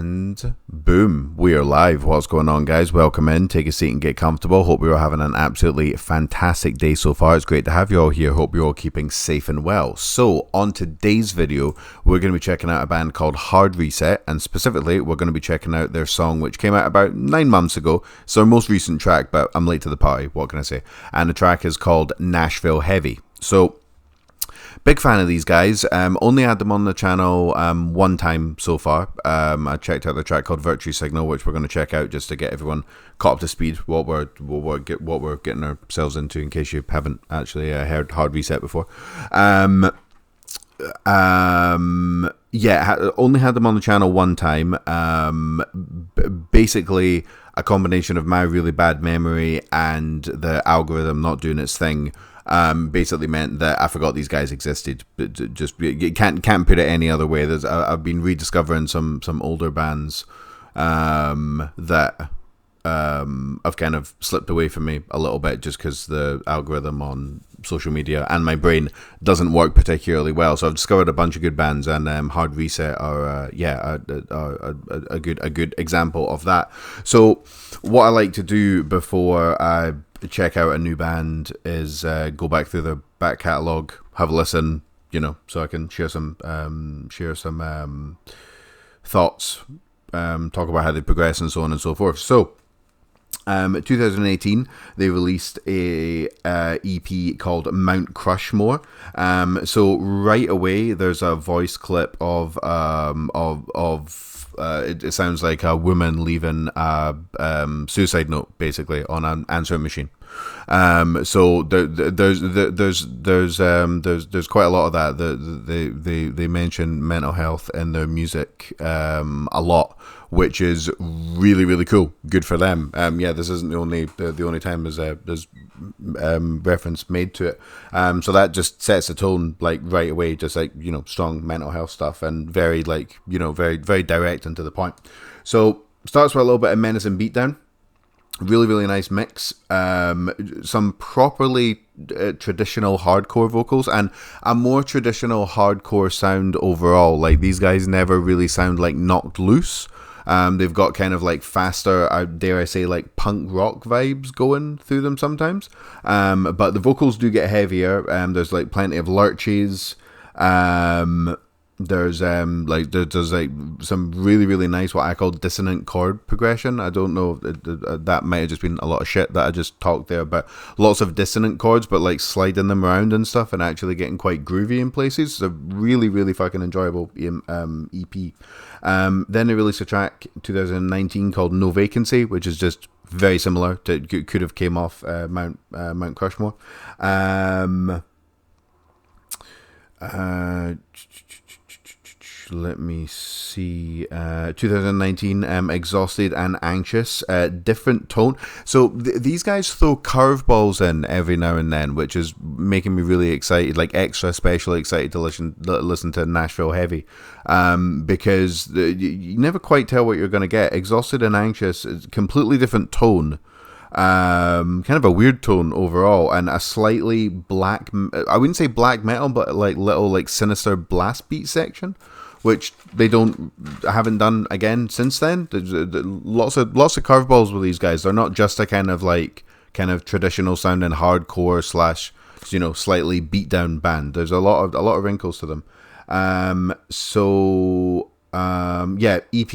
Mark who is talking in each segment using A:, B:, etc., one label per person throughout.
A: And boom, we are live. What's going on, guys? Welcome in. Take a seat and get comfortable. Hope you're all having an absolutely fantastic day so far. It's great to have you all here. Hope you're all keeping safe and well. So on today's video, we're going to be checking out a band called Hard Reset, and specifically we're going to be checking out their song, which came out about 9 months ago. It's their most recent track, but I'm late to the party. What can I say? And the track is called Nashville Heavy. So big fan of these guys. Only had them on the channel one time so far. I checked out the track called Virtue Signal, which we're going to check out just to get everyone caught up to speed what we're getting ourselves into, in case you haven't actually heard Hard Reset before. Yeah, only had them on the channel one time. Basically, a combination of my really bad memory and the algorithm not doing its thing. Basically meant that I forgot these guys existed. Just you can't put it any other way. I've been rediscovering some older bands that have kind of slipped away from me a little bit, just because the algorithm on social media and my brain doesn't work particularly well. So I've discovered a bunch of good bands, and Hard Reset are a good example of that. So what I like to do before I check out a new band is go back through their back catalogue, have a listen, so I can share some thoughts, talk about how they progress and so on and so forth. So 2018 they released a EP called Mount Crushmore. So right away there's a voice clip of it sounds like a woman leaving a suicide note, basically, on an answering machine. So there's quite a lot of that. They mention mental health in their music a lot, which is really cool. Good for them. Yeah, this isn't the only time there's reference made to it. So that just sets the tone, like, right away, just like, strong mental health stuff, and very, like, very direct and to the point. So starts with a little bit of menacing beatdown. Really nice mix. Some properly traditional hardcore vocals, and a more traditional hardcore sound overall. Like, these guys never really sound like Knocked Loose. They've got kind of like faster, dare I say, like punk rock vibes going through them sometimes. But the vocals do get heavier. There's like plenty of lurches. There's some really nice, what I call dissonant chord progression. I don't know, that might have just been a lot of shit that I just talked there, but lots of dissonant chords, but like sliding them around and stuff, and actually getting quite groovy in places. It's a really fucking enjoyable EP. Then they released a track 2019 called No Vacancy, which is just very similar to, could have came off Mount Crushmore. Let me see. 2019, Exhausted and Anxious. Different tone. So these guys throw curveballs in every now and then, which is making me really excited, like extra specially excited to listen to Nashville Heavy, because you never quite tell what you're going to get. Exhausted and Anxious is a completely different tone. Kind of a weird tone overall, and a slightly black, I wouldn't say black metal, but like little like sinister blast beat section, which they haven't done again since then. There's lots of curveballs with these guys. They're not just a kind of traditional sounding hardcore / slightly beat down band. There's a lot of wrinkles to them. EP,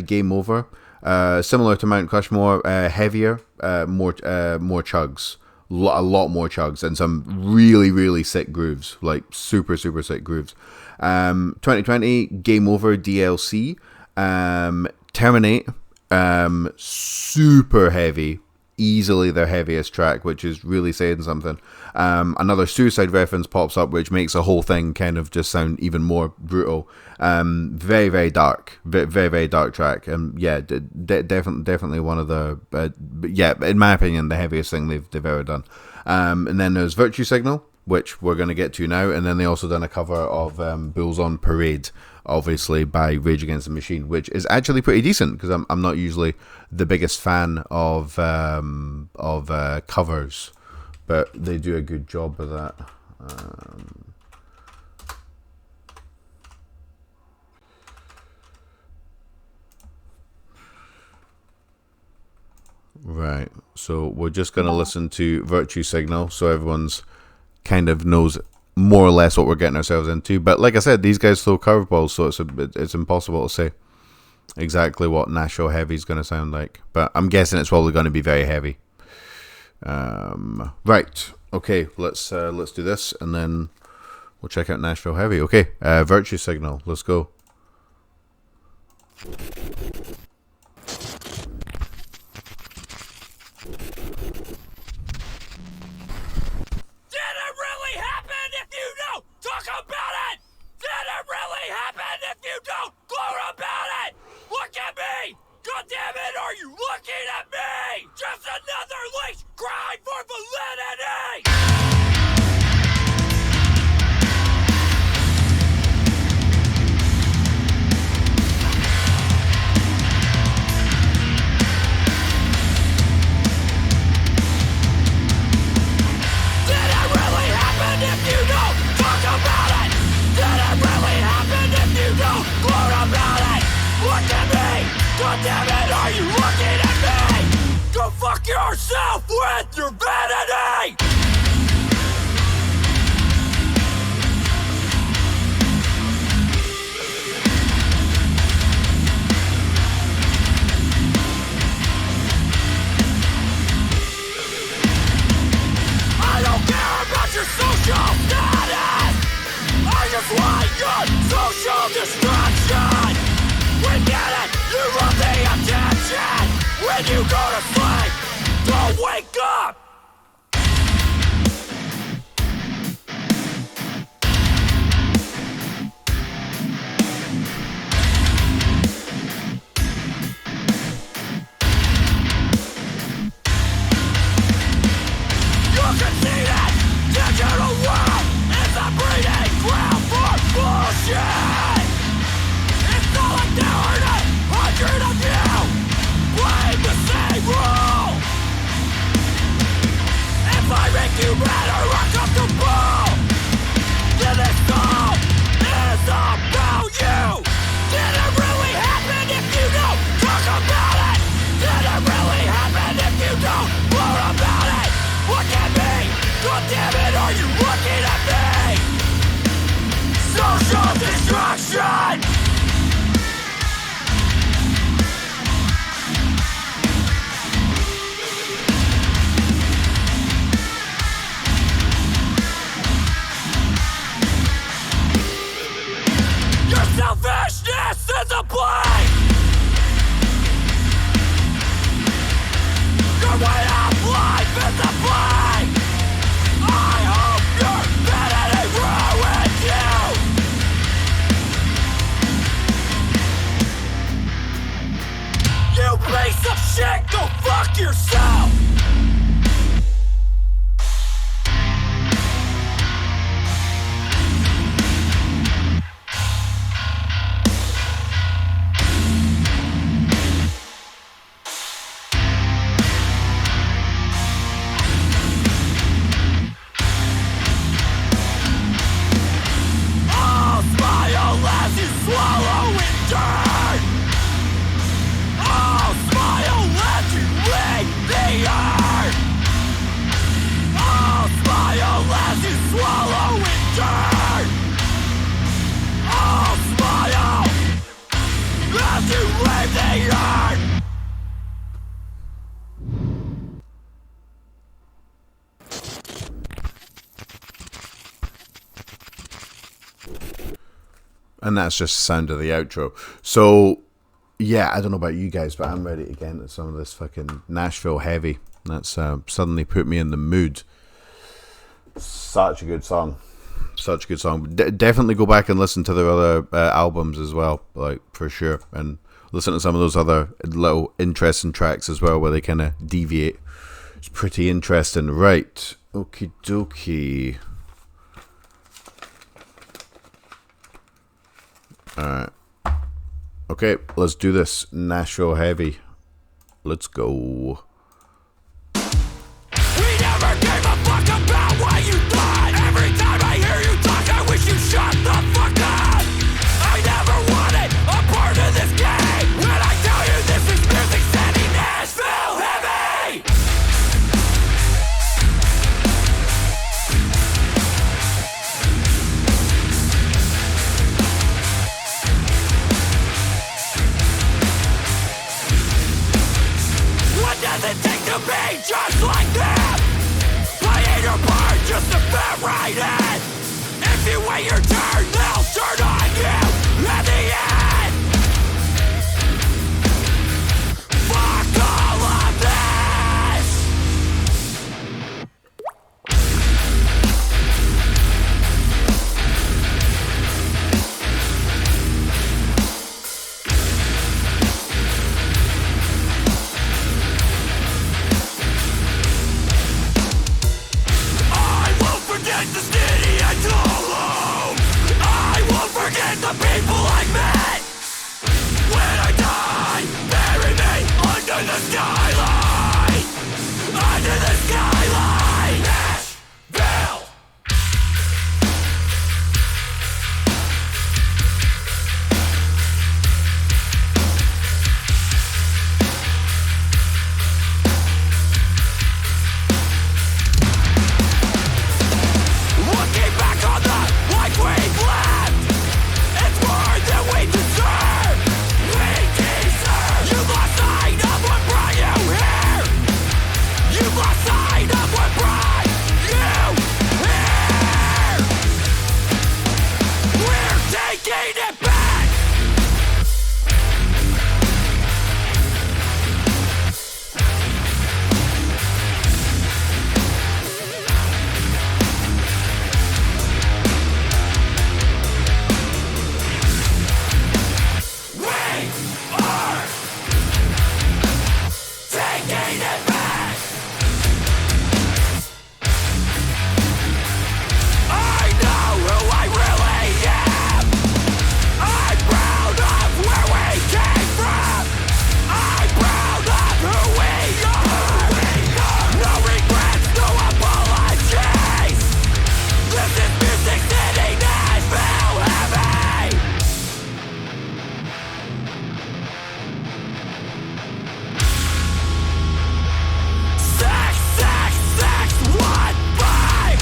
A: Game Over. Similar to Mount Crushmore, heavier, more chugs, a lot more chugs, and some really sick grooves, like super sick grooves. 2020, Game Over DLC, Terminate, super heavy, easily their heaviest track, which is really saying something. Another suicide reference pops up, which makes the whole thing kind of just sound even more brutal. Very dark, very dark track. Definitely one of the in my opinion, the heaviest thing they've ever done. And then there's Virtue Signal, which we're going to get to now, and then they also done a cover of Bulls on Parade, obviously by Rage Against the Machine, which is actually pretty decent, because I'm not usually the biggest fan of covers, but they do a good job of that. Right. So we're just going to listen to Virtue Signal so everyone's kind of knows more or less what we're getting ourselves into. But like I said, these guys throw curveballs, so it's impossible to say exactly what Nashville Heavy is going to sound like. But I'm guessing it's probably going to be very heavy. Right. Okay, let's do this, and then we'll check out Nashville Heavy. Okay, Virtue Signal. Let's go.
B: Did it really happen if you don't talk about it? Did it really happen if you don't gloat about it? Look at me! God damn it, are you looking at me? Just another leash crying for validity! If you don't talk about it, did it really happen if you don't gloat about it? Look at me, god damn it, are you looking at me? Go fuck yourself with your vanity! I don't care about your social status. I just want your social distraction. We get it, you love the attention. When you go to sleep, don't wake up. You can see that digital world is a breeding ground for bullshit. It's not like there aren't 100 of you playing the same role. If I make you mad or uncomfortable, then this song is about you. Did it really happen if you don't talk about it? Did it really happen if you don't gloat about it? Look at me! God damn it, are you looking at me? Social destruction! Your selfishness is a plague! Your way of life is a plague! I hope your vanity ruins you! You piece of shit, go fuck yourself! Swallow in dirt. Oh, smile as you leave the earth. Oh, smile as you swallow in dirt. Oh, smile as you leave the earth.
A: And that's just the sound of the outro. So, yeah, I don't know about you guys, but I'm ready to get into some of this fucking Nashville Heavy. That's suddenly put me in the mood. Such a good song. Such a good song. Definitely go back and listen to their other albums as well, like, for sure. And listen to some of those other little interesting tracks as well, where they kind of deviate. It's pretty interesting. Right. Okie dokie. Alright. Okay, let's do this. Nashville Heavy. Let's go.
B: We never gave a fuck about what you thought. Every time I hear you talk, I wish you shut the fuck up. I never wanted a part of this game. When I tell you this is music city, Nashville Heavy. to be just like them, playing your part just to fit right in. If you wait your turn, they'll turn on you at the end. Fuck all of this. I won't forget the city I told. I won't forget the people I met. When I die, bury me under the skyline. Under the skyline. Nashville. Looking back on the life we've left, it's more than we deserve. We deserve. You lost sight of what brought you here. You lost sight of what brought you here. We're taking it back. We are taking it back. I know who I really am. I'm proud of where we came from. I'm proud of who we are. No regrets, no apologies. This is Music City, Nashville, heavy. Six, six, six, 1, 5.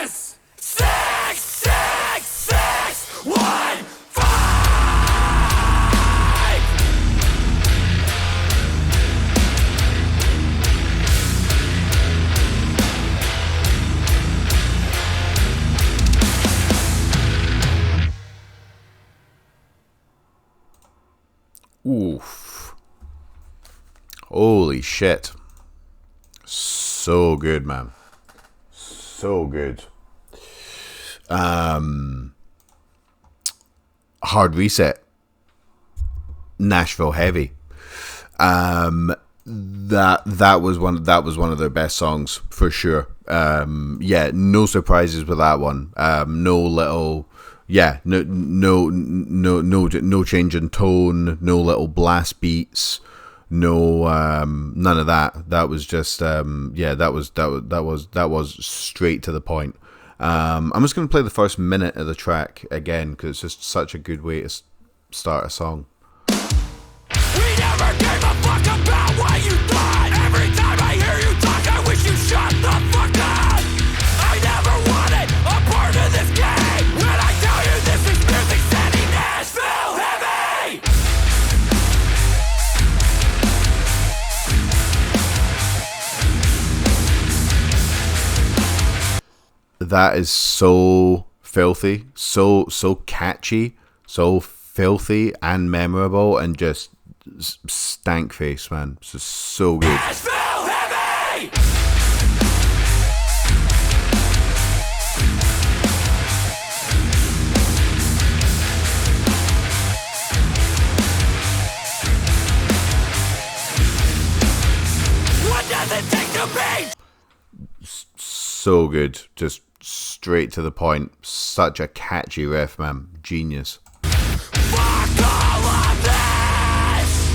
B: This is 6, 6, 6, 1, 5.
A: Oof. Holy shit. So good, man. So good. Hard Reset. Nashville Heavy. That was one of their best songs for sure. Yeah, no surprises with that one. No little, yeah, no change in tone, no little blast beats, no none of that. That was just yeah, that was straight to the point. I'm just gonna play the first minute of the track again because it's just such a good way to start a song.
B: We never gave a fuck about what you thought. Every time I hear you talk, I wish you shut the fuck up. I never wanted a part of this game. When I tell you this is Music City, Nashville, heavy.
A: That is so filthy, so catchy, so filthy and memorable, and just stank face, man. It's just so good.
B: Nashville, heavy. What does it take to be?
A: So good, just straight to the point. Such a catchy riff, man. Genius.
B: Fuck all of this.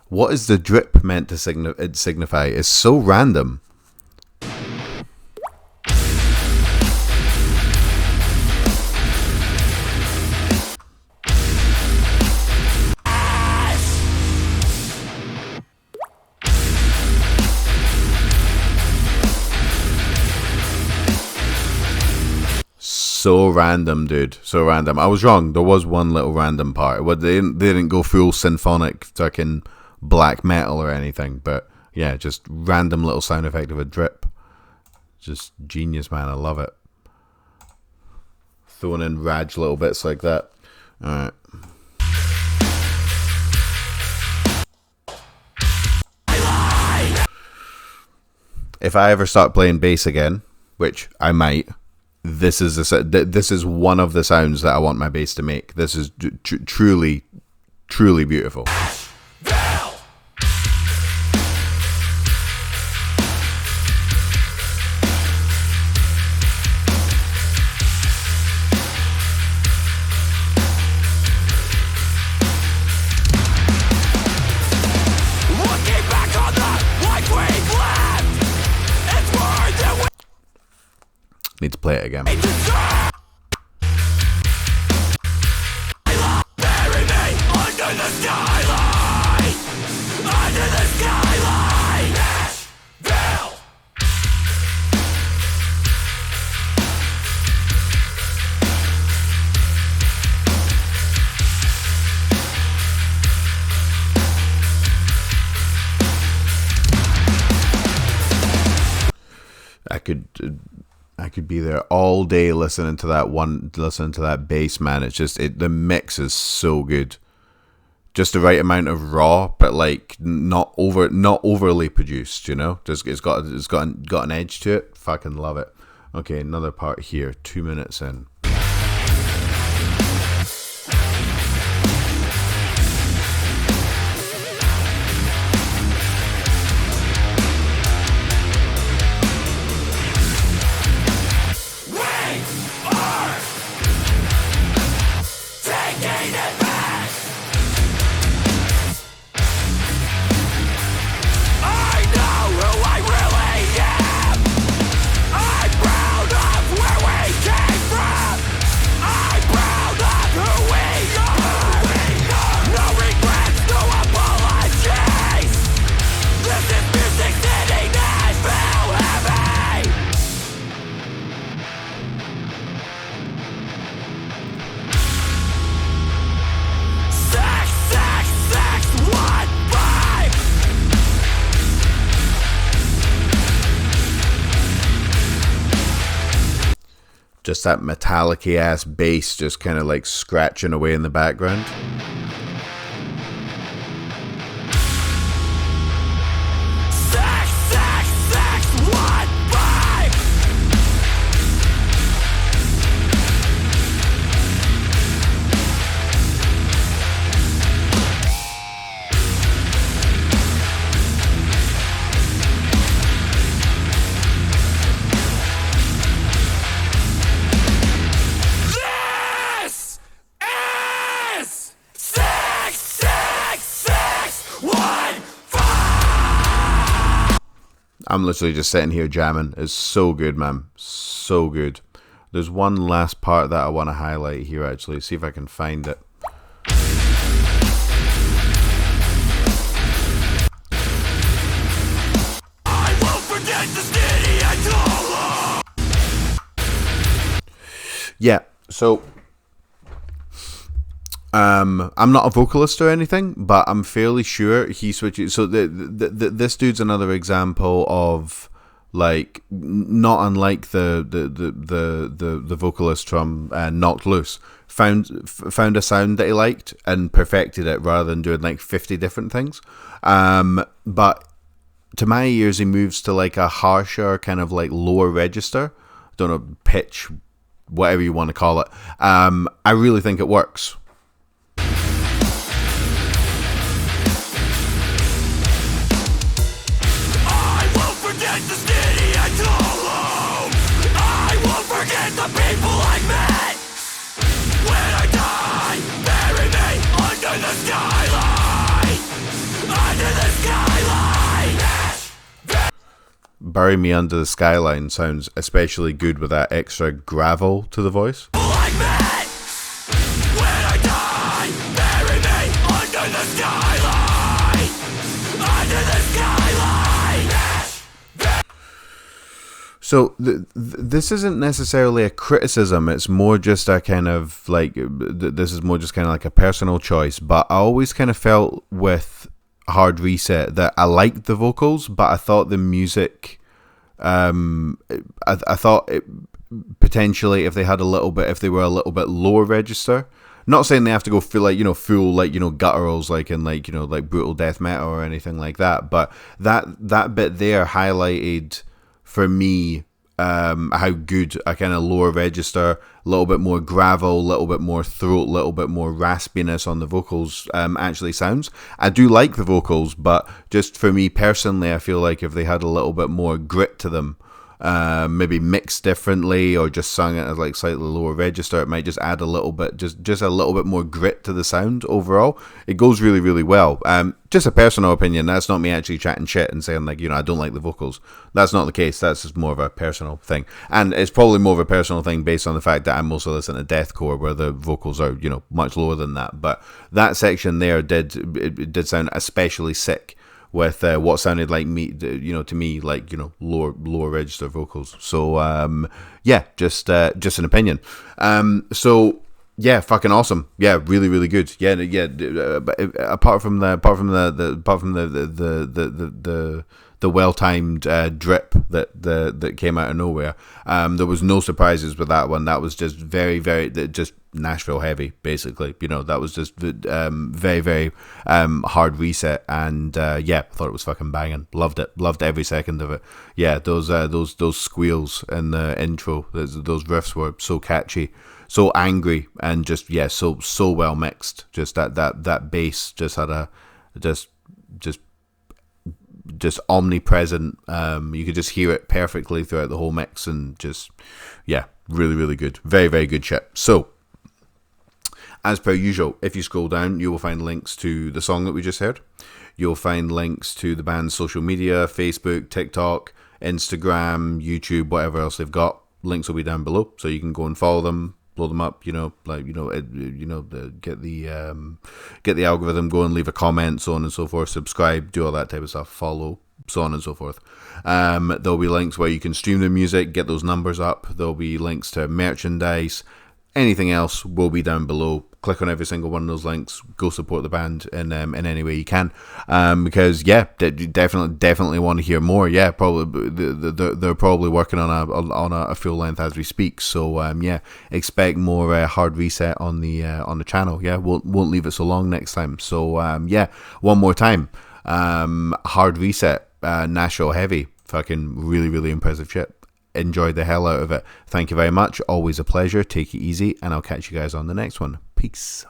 A: What is the drip meant to signify? It's so random. so random, dude. So random. I was wrong. There was one little random part. They didn't go full symphonic fucking black metal or anything. But yeah, just random little sound effect of a drip. Just genius, man. I love it. Throwing in Raj little bits like that. Alright. If I ever start playing bass again, which I might, this is one of the sounds that I want my bass to make. This is truly, truly beautiful. Need to play it again. Bury me under the skyline. Under the skyline. Nashville. I could be there all day listening to that bass, man. It's just the mix is so good. Just the right amount of raw, but like not overly produced, you know? Just it's got an edge to it. Fucking love it. Okay, another part here, 2 minutes in. Just that metallic-y ass bass just kind of like scratching away in the background. I'm literally just sitting here jamming. It's so good, man. So good. There's one last part that I want to highlight here, actually. See if I can find it. I won't forget the skinny I told. Yeah, so I'm not a vocalist or anything, but I'm fairly sure he switches. So this dude's another example of, like, not unlike the vocalist from Knocked Loose, found a sound that he liked and perfected it rather than doing like 50 different things. But to my ears, he moves to like a harsher kind of like lower register. Don't know, pitch, whatever you want to call it. I really think it works. The people I met. When I die, bury me under the skyline. Under the skyline. Bury me under the skyline sounds especially good with that extra gravel to the voice. I met. When I die, bury me under the skyline. Under the skyline. So this isn't necessarily a criticism. It's more just a kind of like this is more just kind of like a personal choice. But I always kind of felt with Hard Reset that I liked the vocals, but I thought the music. I thought it, potentially if they had a little bit, if they were a little bit lower register. Not saying they have to go full like gutturals like in like like brutal death metal or anything like that. But that bit there highlighted for me how good a kind of lower register, a little bit more gravel, a little bit more throat, a little bit more raspiness on the vocals actually sounds. I do like the vocals, but just for me personally, I feel like if they had a little bit more grit to them, maybe mixed differently or just sung it as like slightly lower register, it might just add a little bit, just a little bit more grit to the sound overall. It goes really, really well. Just a personal opinion. That's not me actually chatting shit and saying like, I don't like the vocals. That's not the case. That's just more of a personal thing. And it's probably more of a personal thing based on the fact that I mostly listen to deathcore where the vocals are, much lower than that. But that section there did sound especially sick with what sounded like me, to me, like lower register vocals. So yeah, just an opinion. So yeah, fucking awesome. Yeah, really, really good. Yeah. But apart from the well-timed drip that came out of nowhere, there was no surprises with that one. That was just very, very just Nashville heavy, basically. That was just very, very Hard Reset, and yeah, I thought it was fucking banging. Loved it. Loved every second of it. Yeah, those squeals in the intro, those riffs were so catchy, so angry, and just so well mixed. Just that bass just had a just omnipresent. You could just hear it perfectly throughout the whole mix, and just really, really good. Very, very good shit. So as per usual, if you scroll down, you will find links to the song that we just heard. You'll find links to the band's social media: Facebook, TikTok, Instagram, YouTube, whatever else they've got. Links will be down below, so you can go and follow them, blow them up, get the algorithm going, leave a comment, so on and so forth, subscribe, do all that type of stuff, follow, so on and so forth. There'll be links where you can stream the music, get those numbers up. There'll be links to merchandise. Anything else will be down below. Click on every single one of those links. Go support the band in any way you can, because definitely want to hear more. Yeah, probably they're probably working on a full length as we speak. So expect more Hard Reset on the channel. Yeah, won't leave it so long next time. So one more time, Hard Reset, Nashville heavy, fucking really, really impressive shit. Enjoyed the hell out of it. Thank you very much. Always a pleasure. Take it easy, and I'll catch you guys on the next one. Peace.